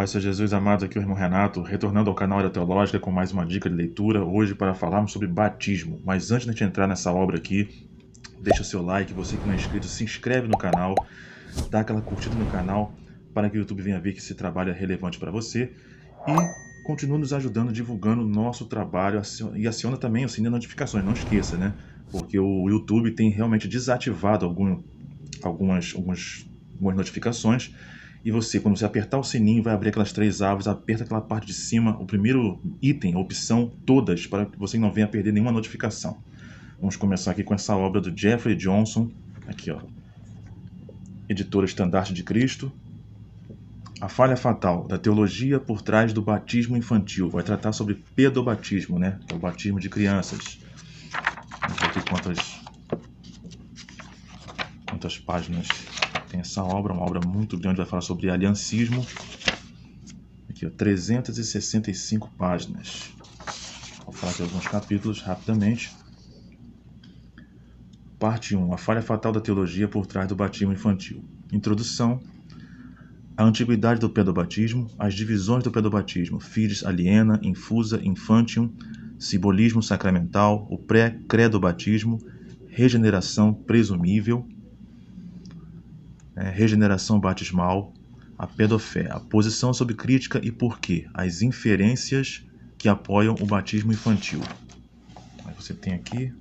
Paz seja Jesus, amados, aqui é o irmão Renato, retornando ao canal Área Teológica com mais uma dica de leitura, hoje para falarmos sobre batismo. Mas antes de a gente entrar nessa obra aqui, deixa o seu like, você que não é inscrito, se inscreve no canal, dá aquela curtida no canal, para que o YouTube venha ver que esse trabalho é relevante para você e continue nos ajudando, divulgando o nosso trabalho e aciona também o sininho de notificações, não esqueça, né? Porque o YouTube tem realmente desativado algumas notificações. E você, quando você apertar o sininho, vai abrir aquelas 3 abas, aperta aquela parte de cima, o primeiro item, a opção, todas, para que você não venha perder nenhuma notificação. Vamos começar aqui com essa obra do Jeffrey Johnson, aqui ó, editora Estandarte de Cristo. A falha fatal da teologia por trás do batismo infantil. Vai tratar sobre pedobatismo, né? Que é o batismo de crianças. Vamos ver aqui quantas páginas tem essa obra, uma obra muito grande, vai falar sobre aliancismo. Aqui, ó, 365 páginas. Vou falar aqui alguns capítulos rapidamente. Parte 1. A falha fatal da teologia por trás do batismo infantil. Introdução. A antiguidade do pedobatismo, as divisões do pedobatismo, fides aliena, infusa, infantium, simbolismo sacramental, o pré-credobatismo, regeneração presumível, regeneração batismal, a pedofé, a posição sob crítica e porquê, as inferências que apoiam o batismo infantil. Aí você tem aqui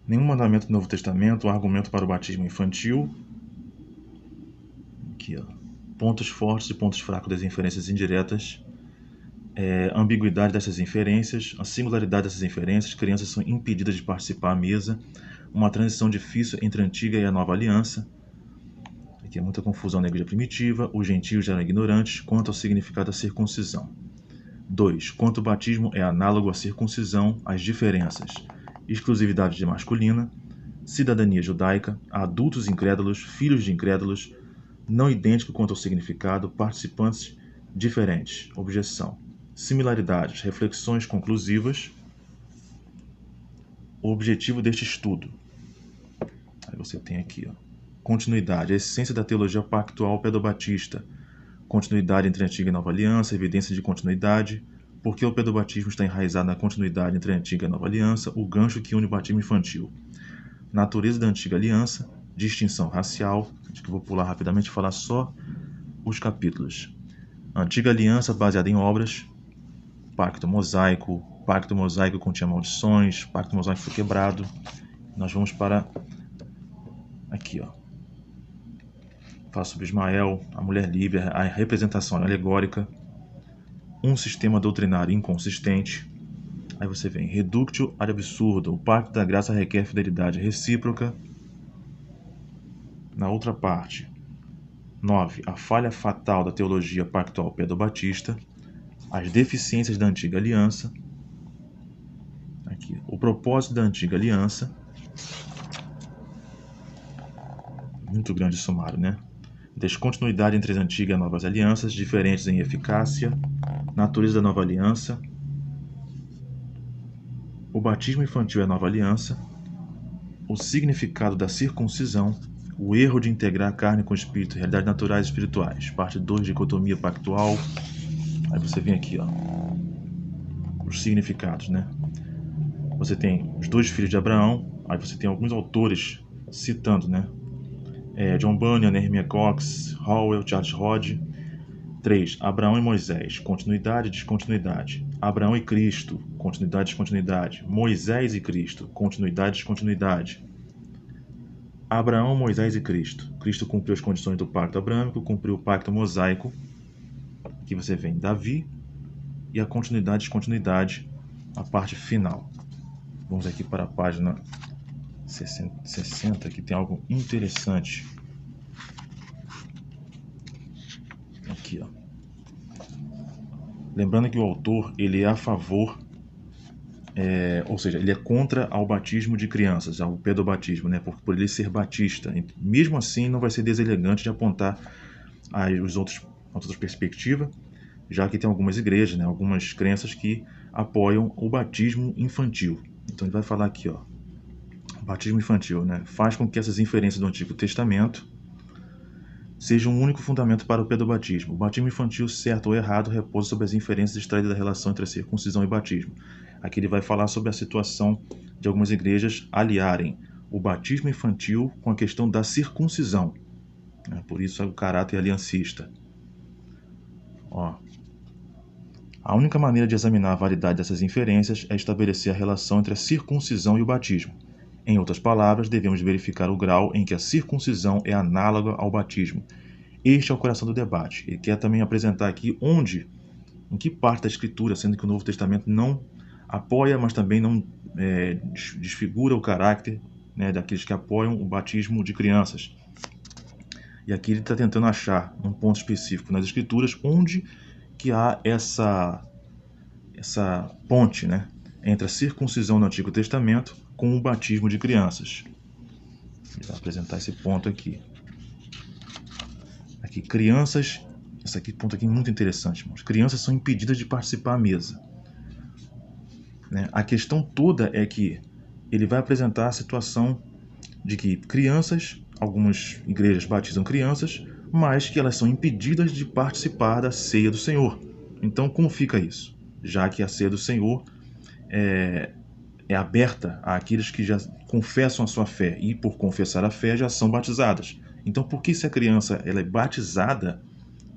nenhum mandamento do Novo Testamento, argumento para o batismo infantil. Aqui, ó, pontos fortes e pontos fracos das inferências indiretas, ambiguidade dessas inferências, a singularidade dessas inferências, crianças são impedidas de participar à mesa, uma transição difícil entre a antiga e a nova aliança. Aqui é muita confusão na igreja primitiva, os gentios eram ignorantes quanto ao significado da circuncisão. 2. Quanto o batismo é análogo à circuncisão, as diferenças: exclusividade de masculina, cidadania judaica, adultos incrédulos, filhos de incrédulos, não idêntico quanto ao significado, participantes diferentes. Objeção: similaridades, reflexões conclusivas. O objetivo deste estudo. Aí você tem aqui, ó, continuidade, a essência da teologia pactual pedobatista, continuidade entre a antiga e a nova aliança, evidência de continuidade, porque o pedobatismo está enraizado na continuidade entre a antiga e a nova aliança, o gancho que une o batismo infantil, natureza da antiga aliança, distinção racial. Acho que eu vou pular rapidamente e falar só os capítulos. Antiga aliança baseada em obras, pacto mosaico continha maldições, pacto mosaico foi quebrado. Nós vamos para aqui, ó, fala sobre Ismael, a mulher líbia, a representação alegórica, um sistema doutrinário inconsistente. Aí você vem reductio ad absurdum, o pacto da graça requer fidelidade recíproca. Na outra parte, 9. A falha fatal da teologia pactual pedobatista, as deficiências da antiga aliança. Aqui, o propósito da antiga aliança. Muito grande sumário, né? Descontinuidade entre as antigas e as novas alianças, diferentes em eficácia, natureza da nova aliança, o batismo infantil é a nova aliança, o significado da circuncisão, o erro de integrar a carne com o espírito, realidades naturais e espirituais. Parte 2, dicotomia pactual. Aí você vem aqui, ó, os significados, né? Você tem os 2 filhos de Abraão, aí você tem alguns autores citando, né? John Bunyan, Nehemiah Cox, Howell, Charles Hodge. 3. Abraão e Moisés, continuidade e descontinuidade. Abraão e Cristo, continuidade e descontinuidade. Moisés e Cristo, continuidade e descontinuidade. Abraão, Moisés e Cristo. Cristo cumpriu as condições do pacto abrâmico, cumpriu o pacto mosaico. Aqui você vem Davi e a continuidade e descontinuidade, a parte final. Vamos aqui para a página 60, que tem algo interessante. Aqui, ó. Lembrando que o autor, ele é a favor, ou seja, ele é contra ao batismo de crianças, ao pedobatismo, né? Por ele ser batista. Mesmo assim, não vai ser deselegante de apontar as outras perspectivas, já que tem algumas igrejas, né? Algumas crenças que apoiam o batismo infantil. Então ele vai falar aqui, ó, batismo infantil, né? Faz com que essas inferências do Antigo Testamento seja um único fundamento para o pedobatismo. O batismo infantil, certo ou errado, repousa sobre as inferências extraídas da relação entre a circuncisão e batismo. Aqui ele vai falar sobre a situação de algumas igrejas aliarem o batismo infantil com a questão da circuncisão. Por isso é o caráter aliancista. A única maneira de examinar a validade dessas inferências é estabelecer a relação entre a circuncisão e o batismo. Em outras palavras, devemos verificar o grau em que a circuncisão é análoga ao batismo. Este é o coração do debate. Ele quer também apresentar aqui em que parte da Escritura, sendo que o Novo Testamento não apoia, mas também não desfigura o caráter daqueles que apoiam o batismo de crianças. E aqui ele está tentando achar um ponto específico nas Escrituras onde que há essa ponte entre a circuncisão no Antigo Testamento com o batismo de crianças. Ele vai apresentar esse ponto aqui. Aqui, crianças, esse ponto aqui é muito interessante, irmãos. Crianças são impedidas de participar à mesa. A questão toda é que ele vai apresentar a situação de que crianças, algumas igrejas batizam crianças, mas que elas são impedidas de participar da ceia do Senhor. Então, como fica isso? Já que a ceia do Senhor é aberta àqueles que já confessam a sua fé e, por confessar a fé, já são batizadas. Então, por que se a criança ela é batizada,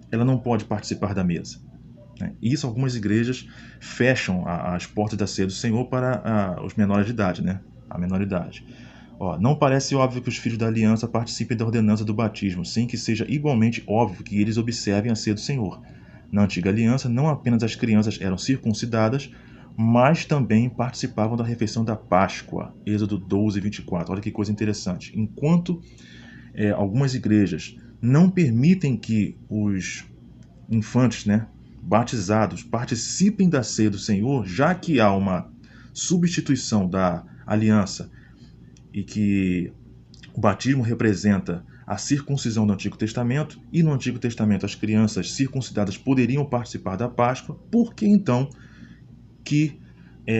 ela não pode participar da mesa? Isso, algumas igrejas fecham as portas da ceia do Senhor para os menores de idade, a menoridade. Não parece óbvio que os filhos da aliança participem da ordenança do batismo, sem que seja igualmente óbvio que eles observem a ceia do Senhor. Na antiga aliança, não apenas as crianças eram circuncidadas, mas também participavam da refeição da Páscoa. Êxodo 12, 24. Olha que coisa interessante. Enquanto algumas igrejas não permitem que os infantes batizados participem da ceia do Senhor, já que há uma substituição da aliança e que o batismo representa a circuncisão do Antigo Testamento, e no Antigo Testamento as crianças circuncidadas poderiam participar da Páscoa, por que então que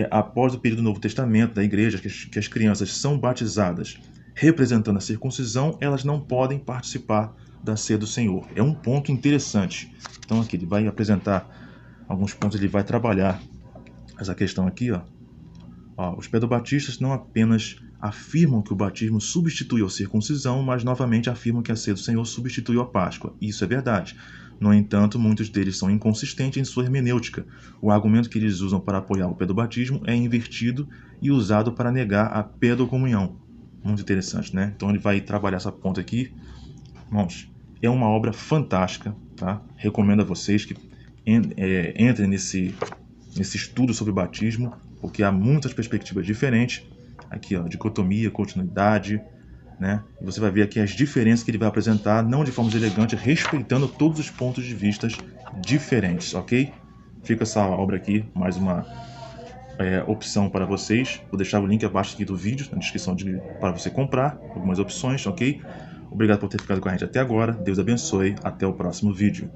após o período do Novo Testamento da igreja, que as crianças são batizadas representando a circuncisão, elas não podem participar da ceia do Senhor? É um ponto interessante. Então aqui ele vai apresentar alguns pontos, ele vai trabalhar essa questão aqui. Os pedobatistas não apenas afirmam que o batismo substituiu a circuncisão, mas novamente afirmam que a ceia do Senhor substituiu a Páscoa. Isso é verdade. No entanto, muitos deles são inconsistentes em sua hermenêutica. O argumento que eles usam para apoiar o pedobatismo é invertido e usado para negar a pedocomunhão. Muito interessante, Então ele vai trabalhar essa ponta aqui. Irmãos, é uma obra fantástica, tá? Recomendo a vocês que entrem nesse estudo sobre batismo, porque há muitas perspectivas diferentes. Aqui, dicotomia, continuidade, E você vai ver aqui as diferenças que ele vai apresentar, não de forma elegante, respeitando todos os pontos de vista diferentes, ok? Fica essa obra aqui, mais uma opção para vocês. Vou deixar o link abaixo aqui do vídeo, na descrição para você comprar, algumas opções, ok? Obrigado por ter ficado com a gente até agora, Deus abençoe, até o próximo vídeo.